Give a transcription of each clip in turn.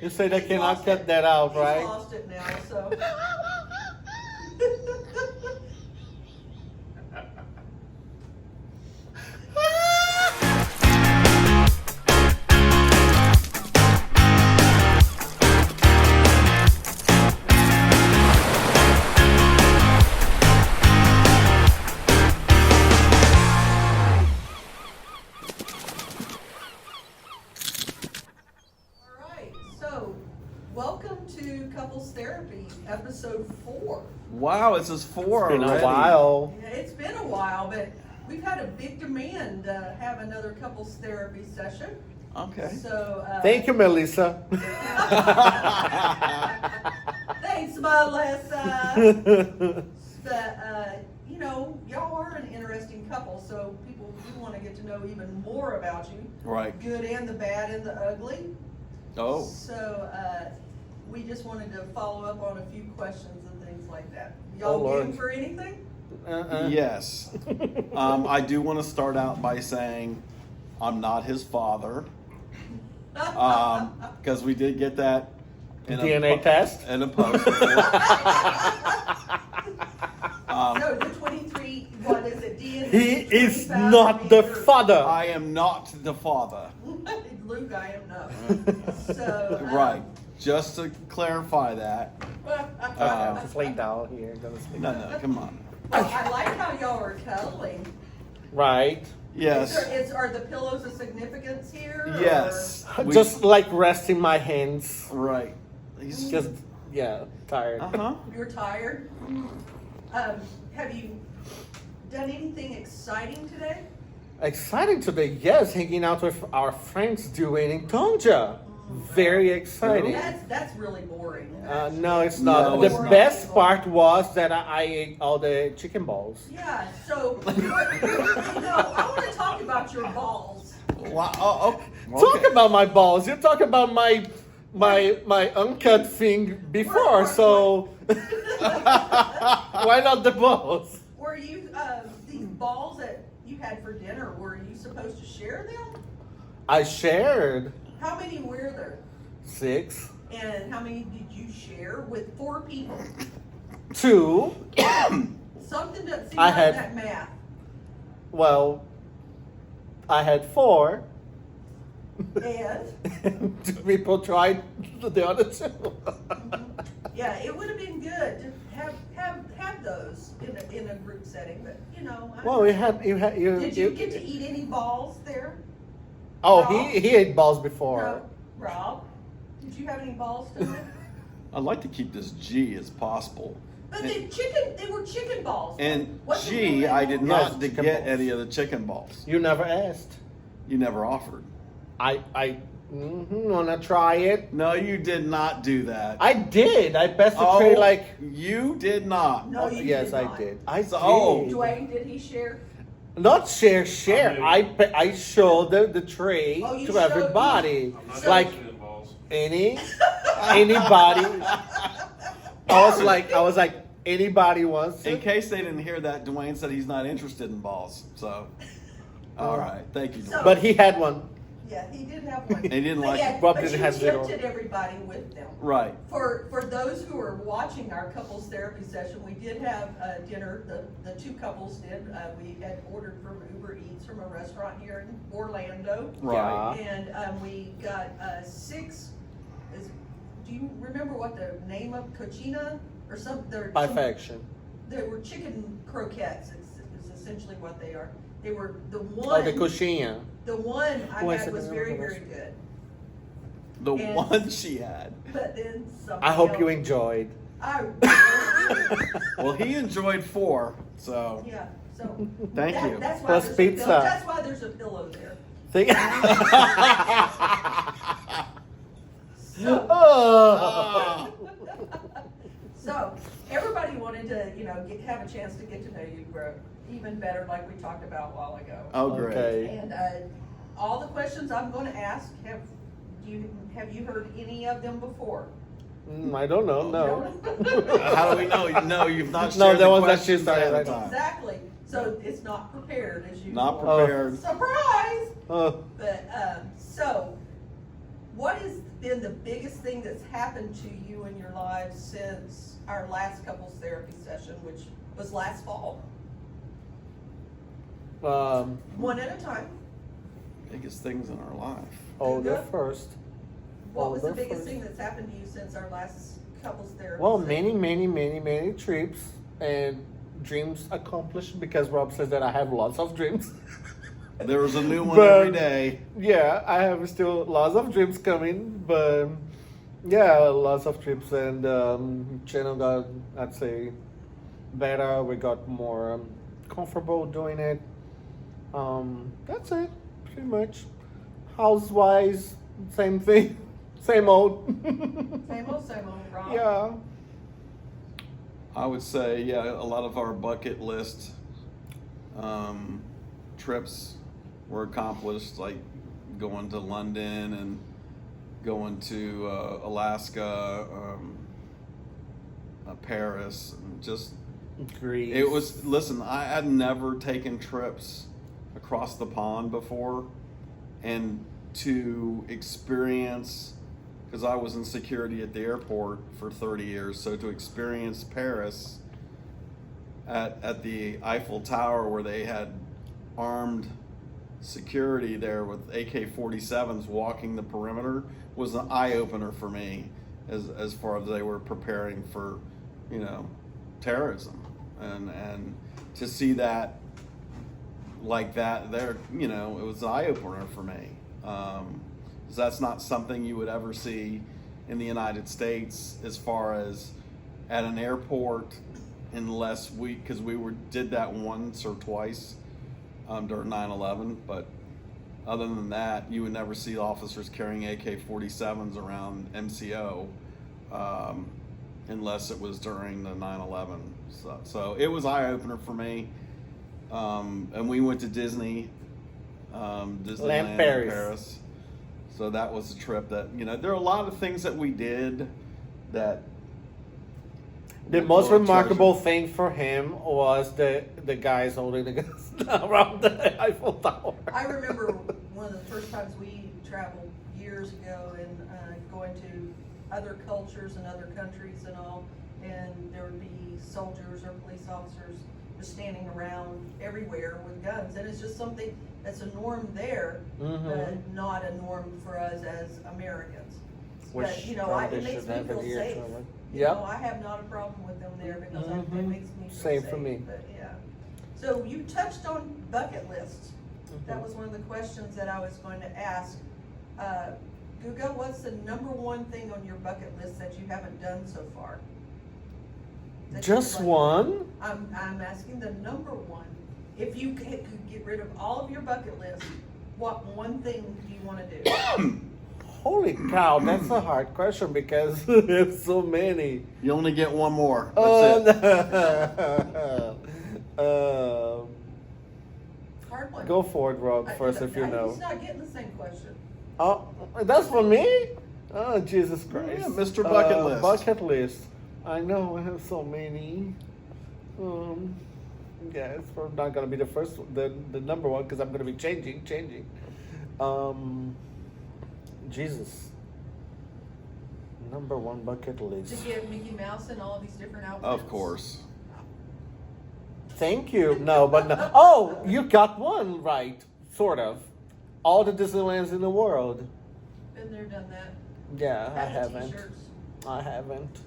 You say they cannot cut that out, right? He's lost it now, so. Welcome to Couples Therapy, episode 4. Wow, this is 4 It's been already. a while. Yeah, it's been a while, but we've had a big demand to have another couples therapy session. Okay. So Thank you, Melissa. Thanks, Melissa. But y'all are an interesting couple, so people do want to get to know even more about you. Right. Good and the bad and the ugly. Oh. So we just wanted to follow up on a few questions and things like that. Oh, Y'all Lord. game for anything? Yes. I do want to start out by saying I'm not his father. Because we did get that in DNA test? in a post. No, the 23, what is it? DNA He is 25 not the meters. father. I am not the father. Luke, I am not. So, Right. Just to clarify that. Just lay down here. Gonna sleep. No, come on. Well, I like how y'all are cuddling. Right. Yes. Are the pillows of significance here? or- Yes. Just like resting my hands. Right. He's Just, yeah, tired. Uh-huh. You're tired? Have you done anything exciting today? Exciting today, yes, hanging out with our friends doing in Tonja. Very exciting. That's really boring. No, it's not. No, The it's not. best part was that I ate all the chicken balls. Yeah, so, I want to talk about your balls. Wow. Oh, Talk about my balls. You talk about my uncut thing before, so why not the balls? Were you, these balls that you had for dinner, were you supposed to share them? I shared How many were there? 6, And how many did you share with 4 people? 2. Something doesn't seem I like had- that math. Well, I had 4. And, 2 people tried the other 2. yeah, it would have been good to have those in a group setting, but Well, you had Did you get to eat any balls there? Oh, Rob? he ate balls before. No. Rob, did you have any balls tonight? I'd like to keep this G as possible. But they were chicken balls. And Wasn't G, there I did Yes, not chicken get balls. any of the chicken balls. You never asked. You never offered. I wanna try it. No, you did not do that. I did. I passed the tray like. You did not. No, you Yes, did I not. did. I So- did. Dwayne, did he share? Not share. I showed the tray Oh, you to showed- everybody. I'm not Like anybody. I was like anybody wants In it. case they didn't hear that, Dwayne said he's not interested in balls. So, all right. Thank you, Dwayne. But he had one. Yeah, he did have one. He didn't But like yeah, it. Bob but didn't you have zero. tempted everybody with them. Right. For those who are watching our couples therapy session, we did have dinner. The 2 couples did. We had ordered from Uber Eats from a restaurant here in Orlando. Right. And we got 6. Do you remember what the name of cochina or something? Perfection. They were chicken croquettes. It's essentially what they are. They were the one. Oh, the coxinha. The one I Oh, I had said was that very, one very was- good. The And- one she had. But then something I hope you else. enjoyed. I Well, he enjoyed 4. So, yeah. So thank you. That's why Plus there's pizza. A pillow. That's why there's a pillow there. Think- So, oh. so everybody wanted to, have a chance to get to know you, bro, even better, like we talked about a while ago. Oh, great. Okay. And all the questions I'm going to ask, have you heard any of them before? I don't know. No. How do we know? No, you've not No, shared that the was that questions she started ahead of right. time. Exactly. So it's not prepared as usual. Not prepared. Surprise! Oh. But so, what is been the biggest thing that's happened to you in your lives since our last couples therapy session, which was last fall? One at a time. Biggest things in our life. Older Guga? first. What was the Older biggest first. thing that's happened to you since our last couples therapy Well, session? many trips and dreams accomplished, because Rob says that I have lots of dreams. There was a new one But- every day. Yeah, I have still lots of trips coming, but yeah, lots of trips, and channel got, I'd say, better. We got more comfortable doing it. That's it, pretty much. House-wise, same thing, same old. Same old, Rob. Yeah. I would say, yeah, a lot of our bucket list trips were accomplished, like going to London and going to Alaska, Paris, and just Greece. it was. Listen, I had never taken trips across the pond before, and to experience, because I was in security at the airport for 30 years, so to experience Paris at the Eiffel Tower, where they had armed security there with AK-47s walking the perimeter, was an eye-opener for me as far as they were preparing for, terrorism, and to see that like that there, it was an eye-opener for me. 'Cause that's not something you would ever see in the United States, as far as at an airport, unless because we did that once or twice during 9/11, but other than that, you would never see officers carrying AK-47s around MCO unless it was during the 9/11. So it was eye-opener for me. And we went to Disneyland Paris. So that was a trip that, there are a lot of things that we did that The we'll most treasure. remarkable thing for him was the guys holding the guns around the Eiffel Tower. I remember one of the first times we traveled years ago and going to other cultures and other countries and all, and there would be soldiers or police officers just standing around everywhere with guns, and it's just something that's a norm there, but not a norm for us as Americans. But it probably makes should me have it feel here, safe. Trevor. I have not a problem with them there because it makes me feel Same safe. for me. But yeah. So you touched on bucket lists. That was one of the questions that I was going to ask. Guga, what's the number one thing on your bucket list that you haven't done so far? That you Just would like to do? one? I'm asking the number one. If you could get rid of all of your bucket list, what one thing do you want to do? Holy cow, that's a hard question because there's so many. You only get one more. That's it. Hard one. Go for it, Rob, first, if you He's know. not getting the same question. Oh, that's for me? Oh, Jesus Christ. Yeah, Mr. Bucket List. Bucket list. I know, I have so many. Yeah, it's probably not gonna be the first, the number one, because I'm gonna be changing. Jesus. Number one bucket To list. get Mickey Mouse in all of these different outfits. Of course. Thank you. No, but no. Oh, you got one right, sort of. All the Disneylands in the world. Been there, done that. Yeah, I Had the haven't. t-shirts. I haven't.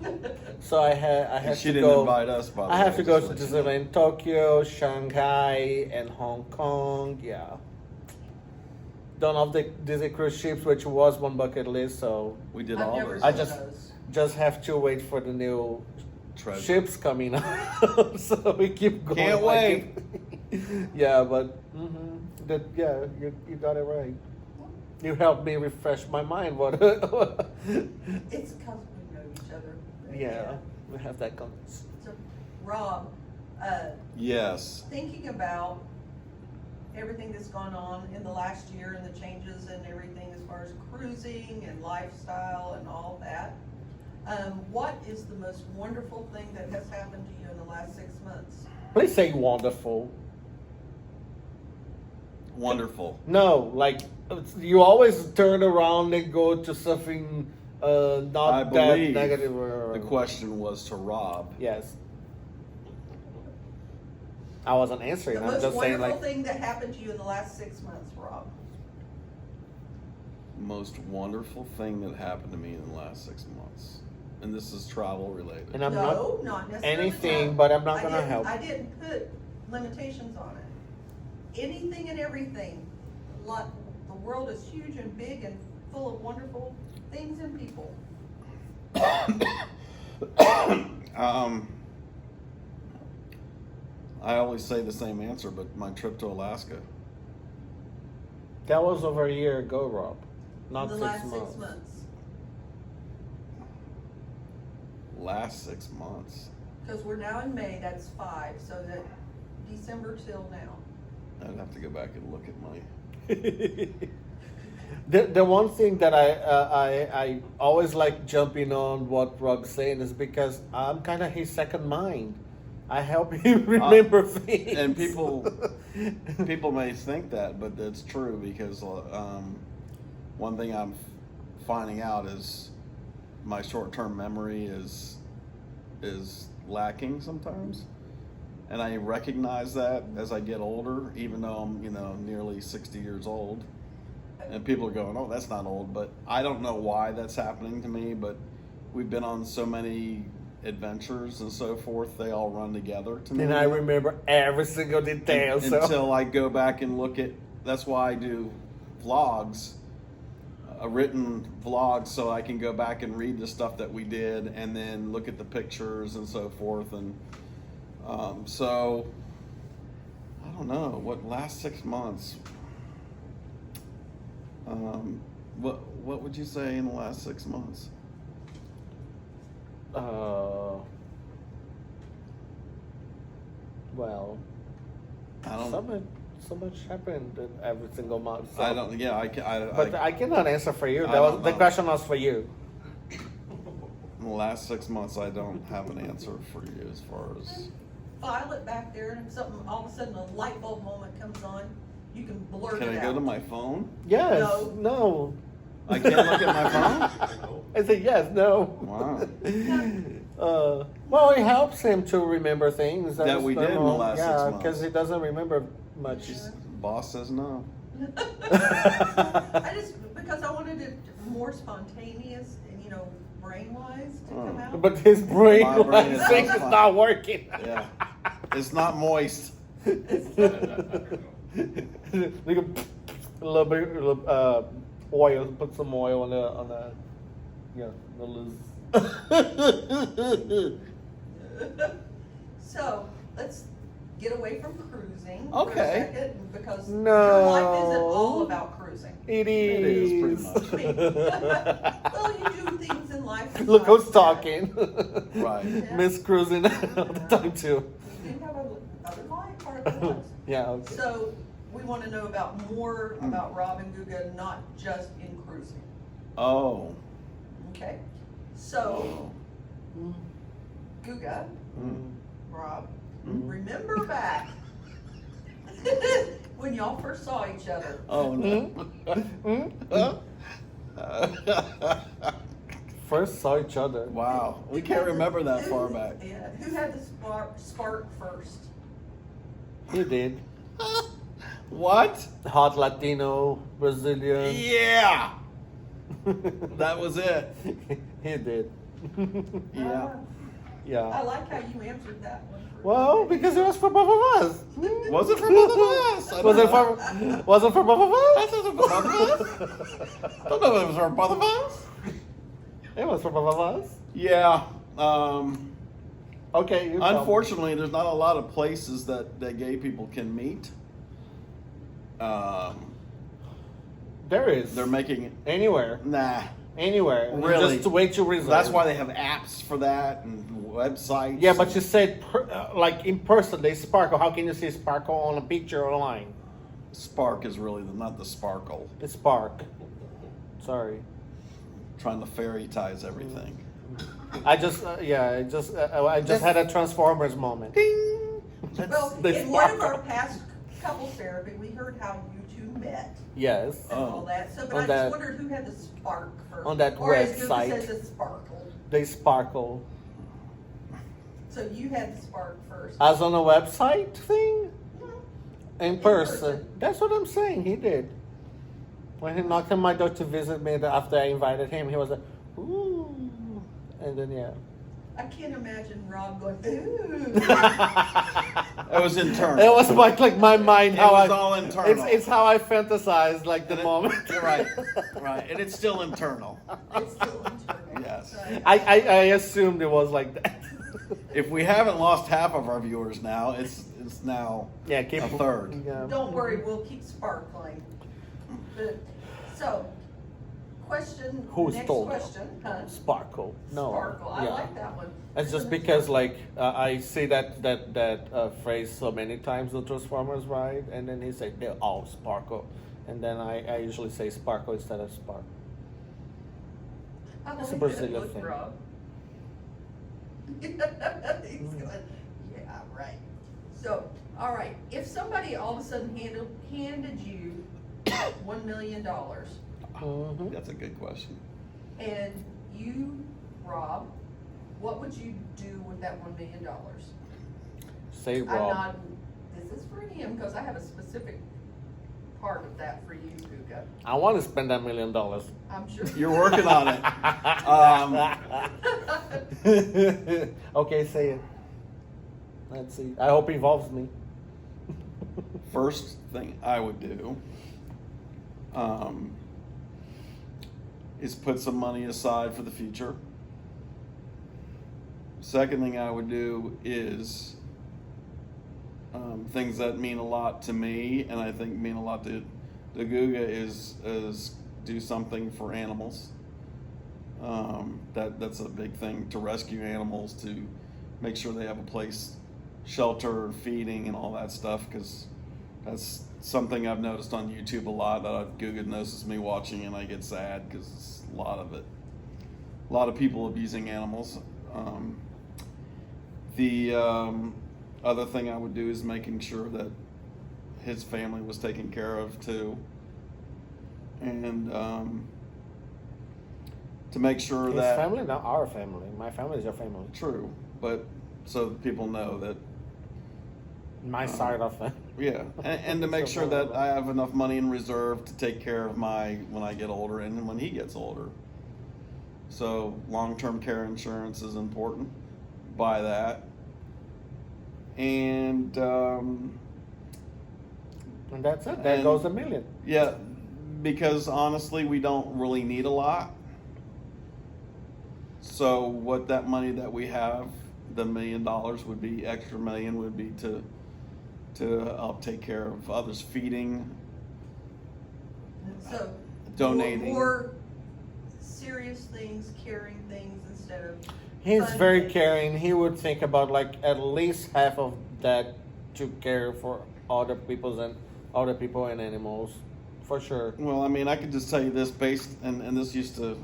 So I have She to didn't go. invite us, by the I way. have to go to just let you know. Disneyland Tokyo, Shanghai, and Hong Kong. Yeah. Done off the Disney cruise ships, which was one bucket list. So We did I've all never those. I done just- those. just have to wait for the new Treasure. ships coming up. So we keep going. Can't like it. Yeah, but you got it right. You helped me refresh my mind. What? It's because we know each other. Yeah, we have that context. So, Rob, Yes. thinking about everything that's gone on in the last year and the changes and everything as far as cruising and lifestyle and all that, what is the most wonderful thing that has happened to you in the last 6 months? Please say wonderful. Wonderful. No, like you always turn around and go to something not I that believe negative. Or, the question was to Rob. Yes. I wasn't answering. The I'm most just saying, wonderful like, thing that happened to you in the last 6 months, Rob. Most wonderful thing that happened to me in the last 6 months, and this is travel related. and I'm No, not necessarily. anything, but I'm not I gonna didn't- help. I didn't put limitations on it. Anything and everything. The world is huge and big and full of wonderful things and people. I always say the same answer, but my trip to Alaska. That was over a year ago, Rob. Not In the 6 last months. 6 months. Last 6 months. Because we're now in May, that's 5, so that December till now. I'd have to go back and look at my. The one thing that I always like jumping on what Rob's saying is because I'm kind of his second mind. I help him remember things. And people may think that, but that's true because one thing I'm finding out is my short-term memory is lacking sometimes, and I recognize that as I get older, even though I'm nearly 60 years old. And people are going, "Oh, that's not old," but I don't know why that's happening to me. But we've been on so many adventures and so forth; they all run together to me. And I remember every single detail. So. Until I go back and look at. That's why I do vlogs, a written vlog, so I can go back and read the stuff that we did, and then look at the pictures and so forth. And so I don't know what last 6 months. What would you say in the last 6 months? Well, I don't. so much happened in every single month. So. I don't. Yeah, But I cannot answer for you. I That was don't the know. question was for you. In the last 6 months, I don't have an answer for you as far as. File it back there, and if something, all of a sudden, a light bulb moment comes on, you can blurt Can it I out. go to my phone? Yes. No. No. I can't look at my phone. I said yes. No. Wow. Well, it helps him to remember things That we did in the last 6 months. because he doesn't remember much. Boss says no. Because I wanted it more spontaneous and, brain-wise to come out. But his brain, My brain is thing not is fine. not working. Yeah, it's not moist. Like a little bit oil. Put some oil on the list. So, let's get away from cruising for a Okay. second, because No. your life isn't all about cruising. It It is is. pretty much. Well, you do things in life. Look who's besides talking. Right. Yeah. Miss cruising all the time too. that. You have other life, part of the lives. Yeah. Okay. So, we want to know more about Rob and Guga, not just in cruising. Oh. Okay? So, Guga, Mm. Rob, Mm. remember back when y'all first saw each other. Oh no. First saw each other. Wow. We can't remember that far back. Yeah. Who had the spark first? He did. What? Hot Latino, Brazilian. Yeah. That was it. He did. Yeah. I Yeah. like how you answered that one. Well, because it was for both of us. Was it for both of us? I Was don't it know. for both of us? Was it for both of us? I don't know if it was for both of us. It was for both of us. Yeah. Okay. You tell me. Unfortunately, there's not a lot of places that gay people can meet. There is. They're making it. Anywhere. Nah. Anywhere. Really? Just way too reasonable. That's why they have apps for that and websites. Yeah, but you said like in person they sparkle. How can you see sparkle on a picture or online? Spark is really not the sparkle. It's spark. Sorry. Trying to fairy-tize everything. I just had a Transformers moment. Ding. Well, They in one of sparkle. our past couples therapy, we heard how you met Yes. and all that. So, but On I that- just wondered who had the spark first. on that or as Guga website. says, the sparkle. They sparkle. So you had the spark first. As on a website thing? Mhm. In person. That's what I'm saying. He did. When he knocked on my door to visit me after I invited him, he was like, ooh. And then, yeah. I can't imagine Rob going, ooh. It was internal. It was like my mind. It How was I, all internal. It's how I fantasize like the And it- moment. Right, right, and it's still internal. It's still internal. Yes. Right. I assumed it was like that. If we haven't lost half of our viewers now, it's now Yeah, keep a third. Yeah. Don't worry, we'll keep sparkling. But, so, question, Who's next told question, huh? Sparkle. No. Sparkle, I yeah. like that one. It's just because like I see that phrase so many times the Transformers ride, and then he said they're all sparkle, and then I usually say sparkle instead of spark. I It's a like that Brazilian look, thing. Rob. He's going, yeah, right. So, all right, if somebody all of a sudden handed you $1 million Mhm. That's a good question. and you, Rob, what would you do with that $1 million? Say I'm Rob. not, this is for him, because I have a specific part of that for you, Guga. I want to spend $1 million. I'm sure. You're working on it. Okay, say it. Let's see. I hope it involves me. First thing I would do is put some money aside for the future. Second thing I would do is things that mean a lot to me, and I think mean a lot to Guga is do something for animals. That's a big thing, to rescue animals, to make sure they have a place, shelter, feeding, and all that stuff, because that's something I've noticed on YouTube a lot, that Guga notices me watching, and I get sad because it's a lot of it. A lot of people abusing animals. The other thing I would do is making sure that his family was taken care of too, and to make sure His that family, not our family. My family is your family. true, but so that people know that My side of it. yeah, and to make sure that I have enough money in reserve to take care of when I get older and when he gets older. So long-term care insurance is important. Buy that. And And that's it. There And- goes $1 million. yeah, because honestly, we don't really need a lot. So what that money that we have, the $1 million would be, extra million would be to help take care of others, feeding, So, donating. more serious things, caring things instead of. He's fun very things. caring. He would think about like at least half of that to care for other people and animals, for sure. Well, I mean, I could just tell you this and this used to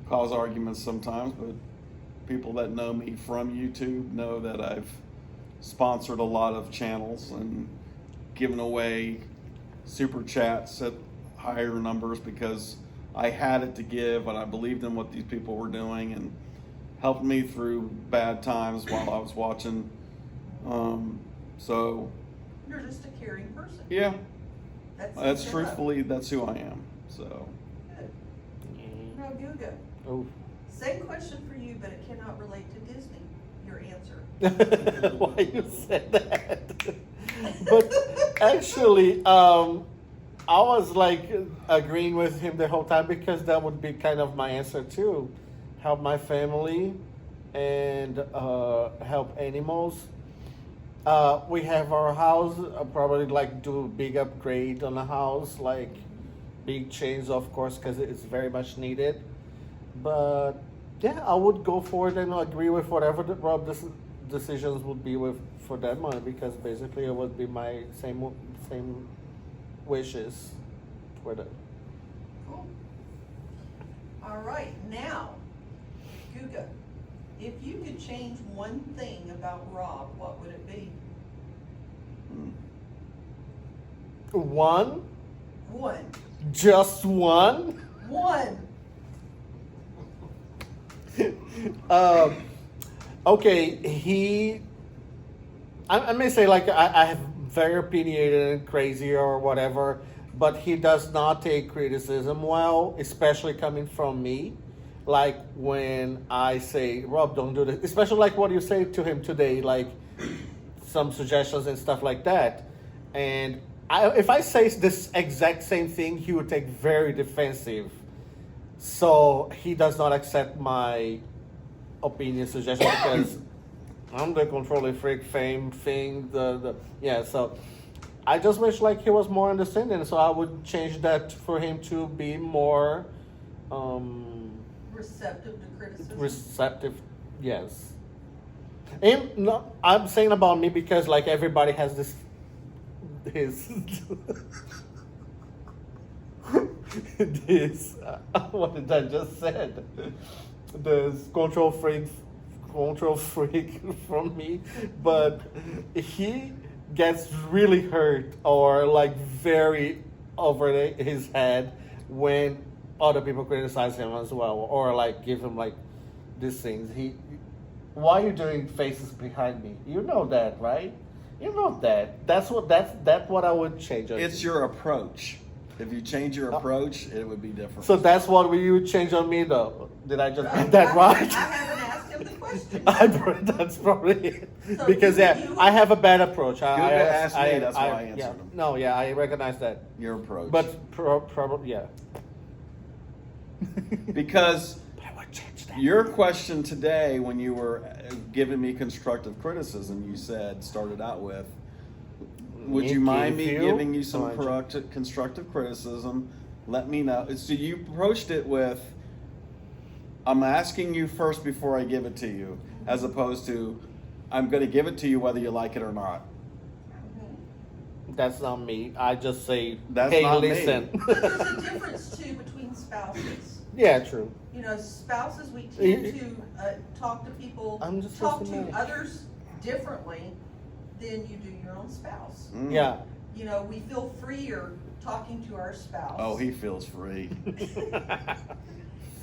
cause arguments sometimes, but people that know me from YouTube know that I've sponsored a lot of channels and given away super chats at higher numbers because I had it to give and I believed in what these people were doing and helped me through bad times while I was watching. So You're just a caring person. yeah, that's good. truthfully, that's who I am. So Good. Now, Guga, Oh. same question for you, but it cannot relate to Disney. Your answer. Why you said that? But actually, I was like agreeing with him the whole time because that would be kind of my answer too. Help my family and help animals. We have our house, probably like do a big upgrade on the house, like big change, of course, because it's very much needed. But yeah, I would go for it and agree with whatever the Rob decisions would be with for that money, because basically it would be my same wishes for that. Cool. All right, now, Guga, if you could change one thing about Rob, what would it be? One, One. Just one? One. Okay, I may say like I have very opinionated and crazy or whatever, but he does not take criticism well, especially coming from me. Like when I say, Rob, don't do this, especially like what you say to him today, like some suggestions and stuff like that. And if I say this exact same thing, he would take very defensive. So he does not accept my opinion, suggestion because I'm the controlling freak fame thing. Yeah. So I just wish like he was more understanding. So I would change that for him to be more Receptive to criticism. receptive. Yes. And no, I'm saying about me because like everybody has this his this what did I just said? This control freak from me, but he gets really hurt or like very over his head when other people criticize him as well or like give him like these things. Why are you doing faces behind me? You know that, right? You know that. That's what I would change. It's your approach. If you change your approach, it would be different. So that's what you would change on me, though. Did I just get that I right? haven't asked him the question. That's probably it. So Because I have a bad approach. Guga asked me, that's why I answered yeah. him. No, yeah, I recognize that. Your approach. But probably, yeah. Because But I would change that. your question today, when you were giving me constructive criticism, you started out with, would you mind me giving you some constructive criticism? Let me know. So you approached it with, I'm asking you first before I give it to you, as opposed to, I'm going to give it to you whether you like it or not. That's not me. I just say, That's hey, not me. listen. But there's a difference too between spouses. Yeah, true. You know, spouses, we tend to talk to people, I'm just talk listening. to others differently than you do your own spouse. Mm. Yeah. You know, we feel freer talking to our spouse. Oh, he feels free.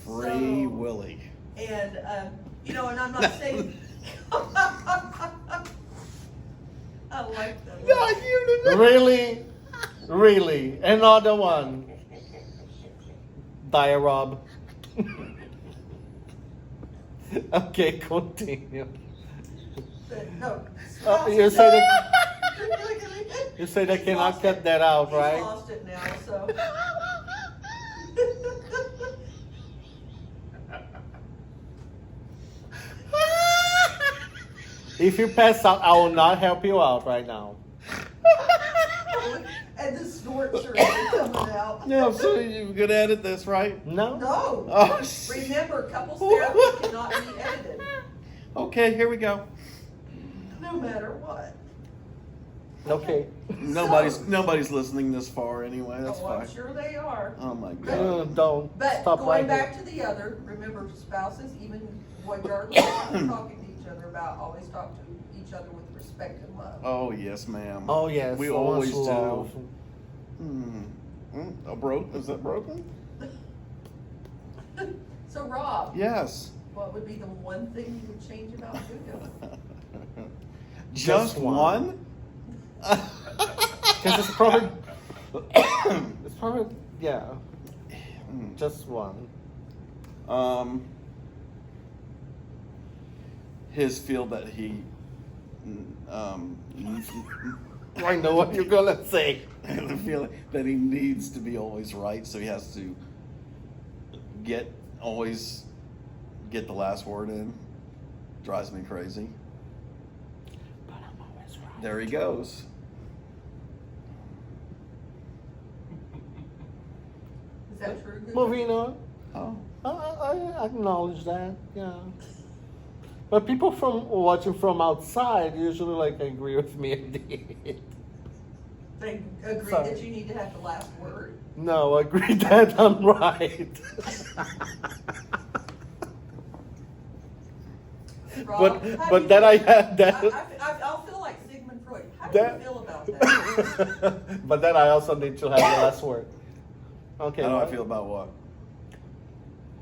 Free So- Willy. And, you know, and I'm not saying. I like that. Really? Really? Another one. Diarob. Okay, continue. But, no. You say that you say they He's cannot lost cut it. that out, He's right? lost it now, so. If you pass out, I will not help you out right now. And the snorts are coming out. Yeah, so you're going to edit this, right? No? No. Oh, Remember, couples therapy cannot be edited, okay, here we go. no matter what. Okay. Nobody's listening this far anyway. That's Oh, fine. I'm sure they are. Oh my god. Don't But stop going right back there. to the other, remember spouses, even regardless of what they're talking to each other about, always talk to each other with respect and love. Oh yes, ma'am. Oh yes. We so always much do. love. Is that broken? So Rob, Yes. what would be the one thing you would change about Guga? Just one? Because it's probably yeah. Just one. His feel that he I know what you're gonna say. the feeling that he needs to be always right, so he has to always get the last word in. Drives me crazy. But I'm always right. There he goes. Is that true, Guga? Moving on. Oh. I acknowledge that, yeah. But people from watching from outside usually like agree with me at the end. They agree Sorry. that you need to have the last word? No, agree that I'm right. Rob, how but do then you I feel- had that. I'll feel like Sigmund Freud. How do That- you feel about that? But then I also need to have the last word. Okay. How do I what? feel about what?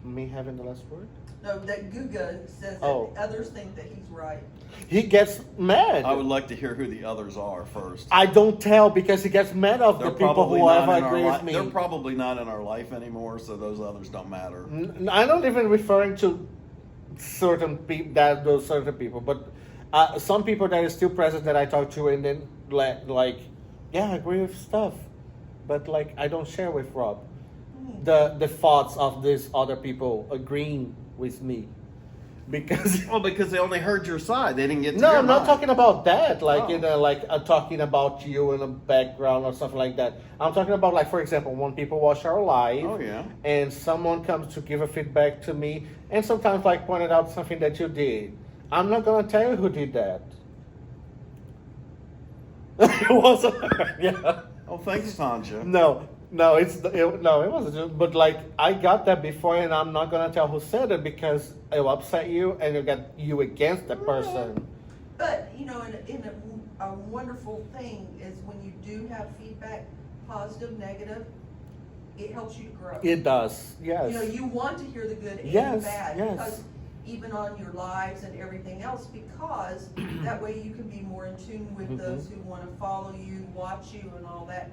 Me having the last word? No, that Guga says that Oh. others think that he's right. He gets mad. I would like to hear who the others are first. I don't tell because he gets mad of They're the people probably who not have in our agree with li- me. They're probably not in our life anymore, so those others don't matter. I'm not even referring to certain people, those certain people, but some people that are still present that I talk to, and then like, yeah, I agree with stuff, but like I don't share with Rob the thoughts of these other people agreeing with me, because Well, because they only heard your side. They didn't get to no, hear I'm not mine. talking about that. Like, Oh. like talking about you in the background or something like that. I'm talking about, like, for example, when people watch our live, Oh, yeah. and someone comes to give a feedback to me, and sometimes like pointed out something that you did. I'm not gonna tell you who did that. It wasn't her. Yeah. Oh, thanks, Tonja. No, it wasn't. But like, I got that before, and I'm not gonna tell who said it because it will upset you, and you got you against the person. But, you know, a wonderful thing is when you do have feedback, positive, negative, it helps you to grow. It does. Yes. You know, you want to hear the good and Yes, the bad. yes. Because even on your lives and everything else, because that way you can be more in tune with Mhm. those who want to follow you, watch you, and all that.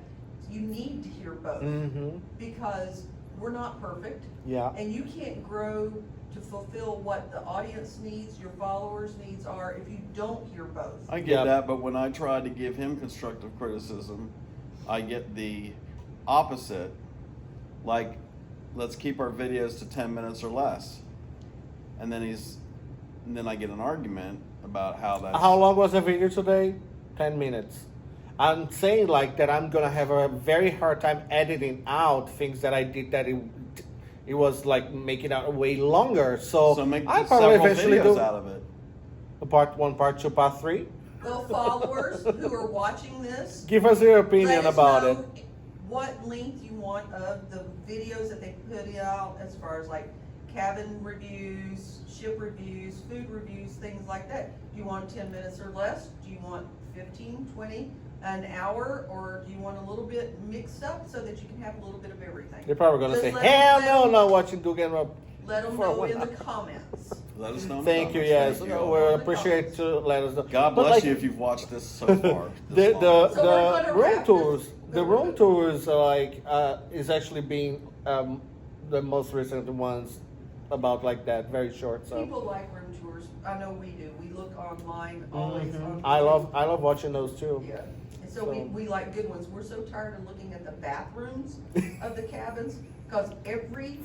You need to hear both Mm-hmm. because we're not perfect, Yeah. and you can't grow to fulfill what the audience needs, your followers' needs are, if you don't hear both. I get Yep. that, but when I try to give him constructive criticism, I get the opposite. Like, let's keep our videos to 10 minutes or less. And then I get an argument about how that's. How long was the video today? 10 minutes. I'm saying like that I'm gonna have a very hard time editing out things that I did that it was like making it way longer. So, So make I probably several eventually videos do out of it. part 1, part 2, part 3. Well, followers who are watching this, Give us your opinion let us about know it. what length you want of the videos that they put out as far as like cabin reviews, ship reviews, food reviews, things like that. Do you want 10 minutes or less? Do you want 15, 20, an hour? Or do you want a little bit mixed up so that you can have a little bit of everything? They're probably gonna Just say, let hell them no, know. not watching Guga and Rob. Let them for know one in the hour. comments. Let us know. in the Thank you, comments. yes. Thank you. We appreciate to let us know. God But, bless like, you if you've watched this so far. the this long. the, So we're gonna the wrap room tours this- the room tours are like is actually being the most recent ones about like that, very short. So People like room tours. I know we do. We look online always. Mhm. On I love watching those too. Yeah, and so So- we like good ones. We're so tired of looking at the bathrooms of the cabins, because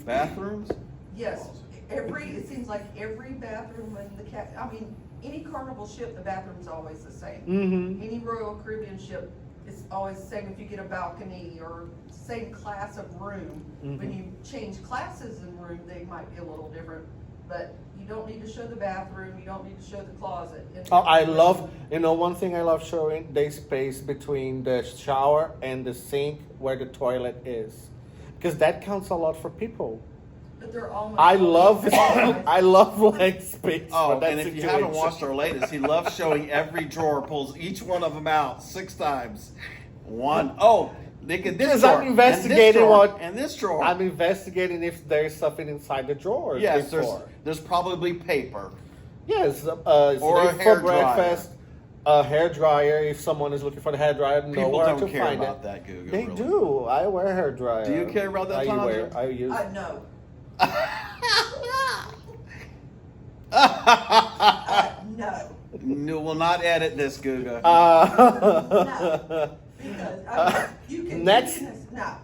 Bathrooms? yes, it seems like every bathroom in the I mean, any Carnival ship, the bathroom's always the same. Mm-hmm. Any Royal Caribbean ship, it's always the same if you get a balcony or same class of room. When Mhm. you change classes in room, they might be a little different, but you don't need to show the bathroom, you don't need to show the closet. Oh, I love, one thing I love showing the space between the shower and the sink where the toilet is, because that counts a lot for people. But they're almost. I love I love like space. Oh, for that and if you haven't situation. watched our latest, he loves showing every drawer, pulls each one of them out 6 times. They could this Because drawer, I'm investigating and this drawer, what- and this drawer. I'm investigating if there's something inside the drawers. Yes, before. there's probably paper. Yes, it's Or a late hair for breakfast. A hair dryer. If someone is looking for the hair dryer, know People where don't to care find about it. that, Guga. They really. do. I wear a hair dryer. Do you care about that, I Tonja? I use. No. No. No, we'll not edit this, Guga. No. Because, you can. Next- No.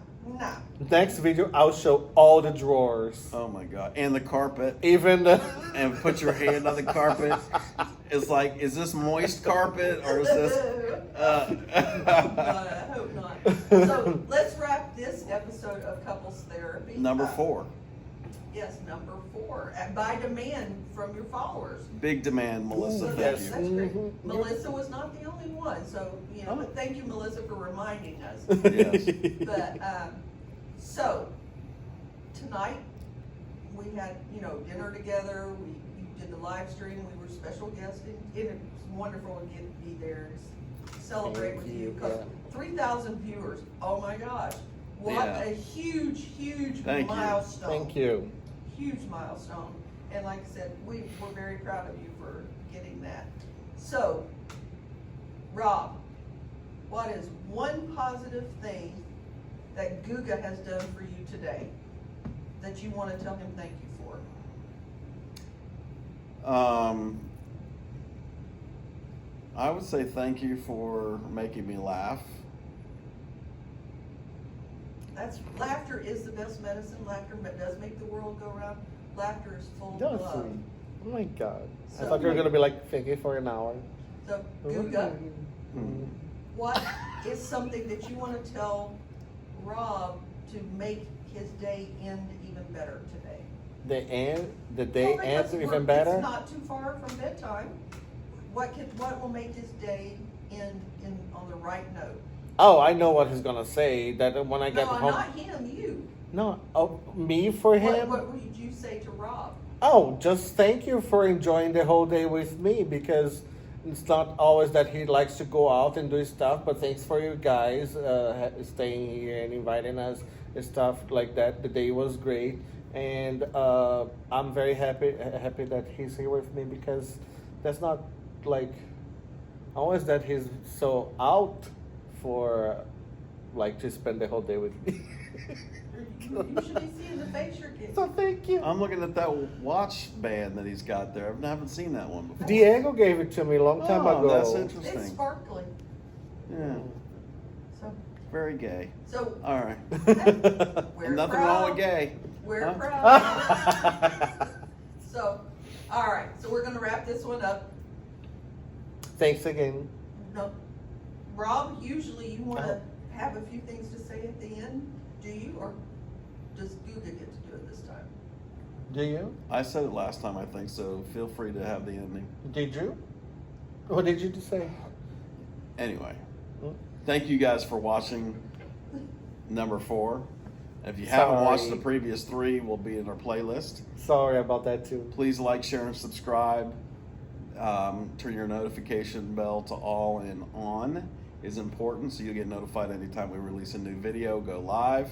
Next video, I'll show all the drawers, Oh my god! And the carpet, even the. and put your hand on the carpet. It's like, is this moist carpet or is this? I hope not. So let's wrap this episode of Couples Therapy. Number up. 4, Yes, number 4. By demand from your followers. big demand, Melissa. So Thank that's, you. that's great. Mhm. Melissa was not the only one, so, Oh. but thank you, Melissa, for reminding us. Yes. But, so, tonight, we had, dinner together, we did the live stream, we were special guests, and it was wonderful to be there and celebrate Thank with you, you, because yeah. 3,000 viewers, oh my gosh, What Yeah. a huge, huge Thank you. milestone. Thank you. Huge milestone. And like I said, we're very proud of you for getting that. So, Rob, what is one positive thing that Guga has done for you today that you want to tell him thank you for? I would say thank you for making me laugh. Laughter is the best medicine. Laughter does make the world go round. Laughter is full That of was love. sweet. Oh my God. I So- thought you were going to be like, thank you for an hour. So, Guga, Mm. what is something that you want to tell Rob to make his day end even better today? The day Well, ends because even better? It's not too far from bedtime. What will make his day end on the right note? Oh, I know what he's going to say. That when I get No, home. not him, you. No, oh, me for him? What would you say to Rob? Oh, just thank you for enjoying the whole day with me, because it's not always that he likes to go out and do stuff, but thanks for you guys staying here and inviting us and stuff like that. The day was great, and I'm very happy that he's here with me, because that's not like always that he's so out for like to spend the whole day with me. You should be seeing the face you're getting. So thank you. I'm looking at that watch band that he's got there. I haven't seen that one before. Diego gave it to me a long time Oh, ago. that's It's interesting. sparkly. Yeah, So, very gay. so All right. we're Nothing proud. wrong with gay. We're Huh? proud. So, all right. So we're gonna wrap this one up. Thanks again. No, Rob, usually you want to have a few things to say at the end. Do you, or does Guga get to do it this time? Do you? I said it last time, I think, so feel free to have the ending. Did you? What did you just say? Anyway, Hmm? thank you guys for watching number 4. If you haven't Sorry. watched the previous 3, will be in our playlist. Sorry about that too. Please like, share, and subscribe. Turn your notification bell to all and on is important, so you'll get notified anytime we release a new video, go live.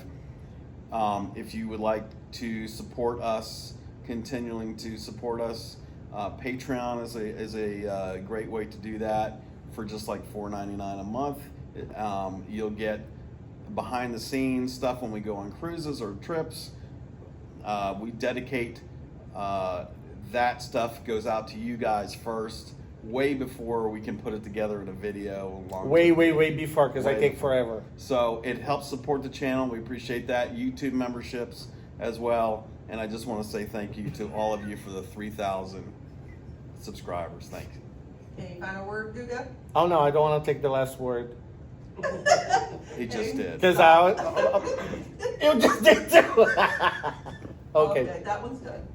If you would like to support us, continuing to support us, Patreon is a great way to do that for just like $4.99 a month. You'll get behind the scenes stuff when we go on cruises or trips. We dedicate that stuff goes out to you guys first, way before we can put it together in a video. Way before, because I Way take before. forever. So it helps support the channel. We appreciate that. YouTube memberships as well. And I just want to say thank you to all of you for the 3,000 subscribers. Thank you. Any final word, Guga? Oh no, I don't want to take the last word. He just did. Because you just did too. Okay. Okay, that one's done.